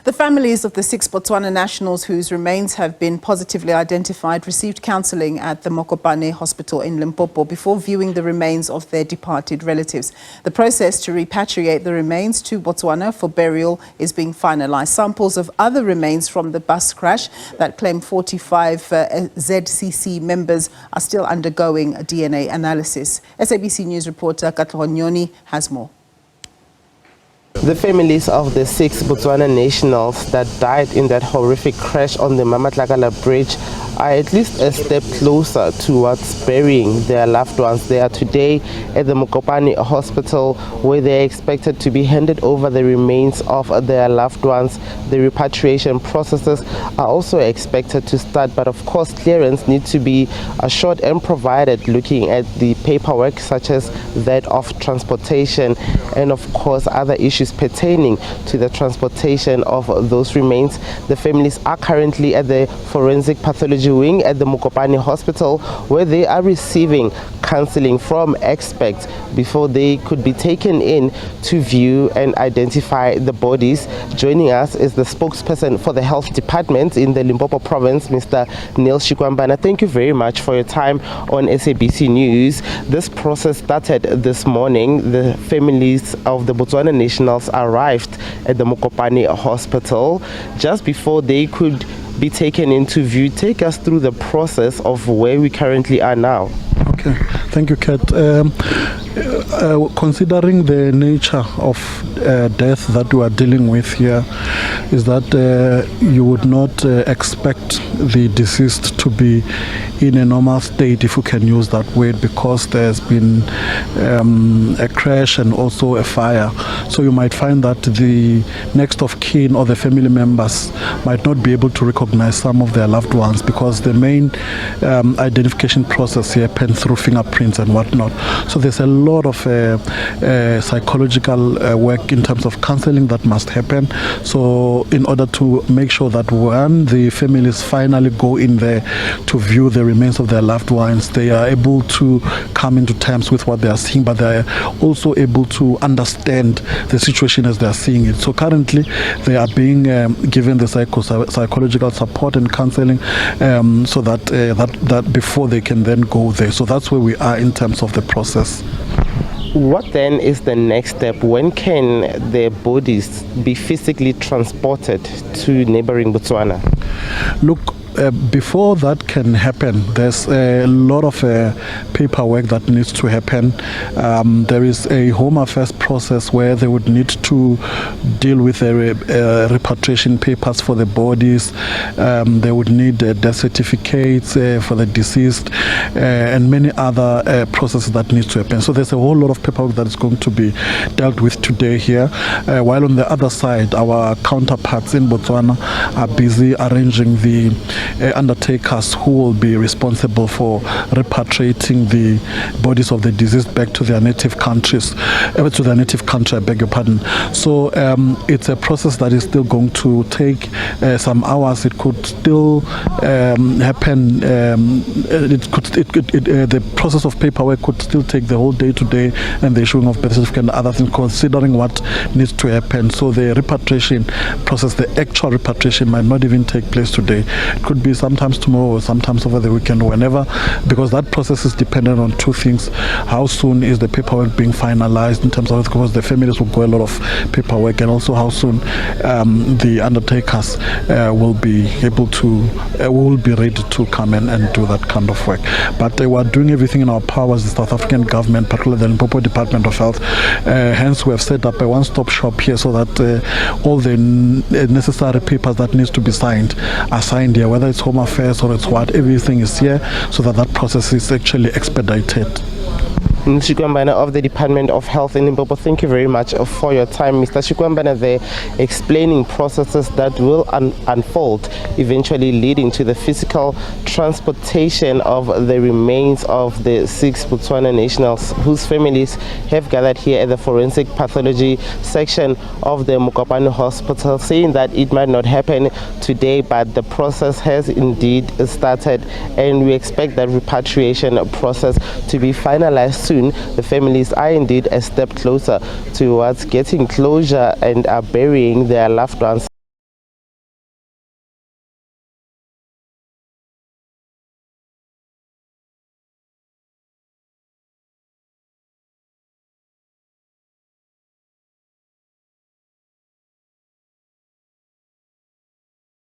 The families of the 6 Botswana nationals whose remains have been positively identified received counselling at the Mokopane Hospital in Limpopo before viewing the remains of their departed relatives. The process to repatriate the remains to Botswana for burial is being finalised. Samples of other remains from the bus crash that claimed 45 ZCC members are still undergoing a DNA analysis. SABC News reporter Katlego Nyoni has more. The families of the 6 Botswana nationals that died in that horrific crash on the Mamatlakala Bridge are at least a step closer towards burying their loved ones. They are today at the Mokopane Hospital, where they are expected to be handed over the remains of their loved ones. The repatriation processes are also expected to start, but of course clearance needs to be assured and provided, looking at the paperwork such as that of transportation and of course other issues pertaining to the transportation of those remains. The families are currently at the forensic pathology wing at the Mokopane Hospital, where they are receiving counseling from experts before they could be taken in to view and identify the bodies. Joining us is the spokesperson for the health department in the Limpopo province, Mr. Neil Shikwambana. Thank you very much for your time on SABC News. This process started this morning. The families of the Botswana nationals arrived at the Mokopane Hospital just before they could be taken into view. Take us through the process of where we currently are now. Okay, thank you, Kat. Considering the nature of death that we are dealing with here, is that you would not expect the deceased to be in a normal state, if you can use that word, because there's been a crash and also a fire. So you might find that the next of kin or the family members might not be able to recognize some of their loved ones, because the main identification process here happens through fingerprints and whatnot. So there's a lot of psychological work in terms of counseling that must happen. So in order to make sure that when the families finally go in there to view the remains of their loved ones, they are able to come into terms with what they are seeing, but they are also able to understand the situation as they are seeing it. So currently they are being given the psychological support and counseling so that that before they can then go there. So that's where we are in terms of the process. What then is the next step? When can their bodies be physically transported to neighboring Botswana? Look, before that can happen, there's a lot of paperwork that needs to happen. There is a Home Affairs process where they would need to deal with the repatriation papers for the bodies. They would need death certificates for the deceased and many other processes that need to happen. So there's a whole lot of paperwork that is going to be dealt with today here. While on the other side, our counterparts in Botswana are busy arranging the undertakers who will be responsible for repatriating the bodies of the deceased back to their native countries, to their native country, I beg your pardon. So it's a process that is still going to take some hours. It could still happen. The process of paperwork could still take the whole day today, and the issuing of birth certificate and other things, considering what needs to happen. So the repatriation process, the actual repatriation, might not even take place today. It could be sometimes tomorrow or sometimes over the weekend, whenever, because that process is dependent on two things. How soon is the paperwork being finalized in terms of, because the families will go a lot of paperwork, and also how soon the undertakers will be able to, will be ready to come in and do that kind of work. But we are doing everything in our powers, the South African government, particularly the Limpopo Department of Health. Hence we have set up a one-stop shop here, so that all the necessary papers that needs to be signed are signed here, whether it's Home Affairs or it's what, everything is here, so that that process is actually expedited. Mr. Shikwambana of the Department of Health in Limpopo, thank you very much for your time. Mr. Shikwambana there explaining processes that will unfold, eventually leading to the physical transportation of the remains of the 6 Botswana nationals whose families have gathered here at the forensic pathology section of the Mokopane Hospital, saying that it might not happen today, but the process has indeed started, and we expect that repatriation process to be finalized soon. The families are indeed a step closer towards getting closure and are burying their loved ones.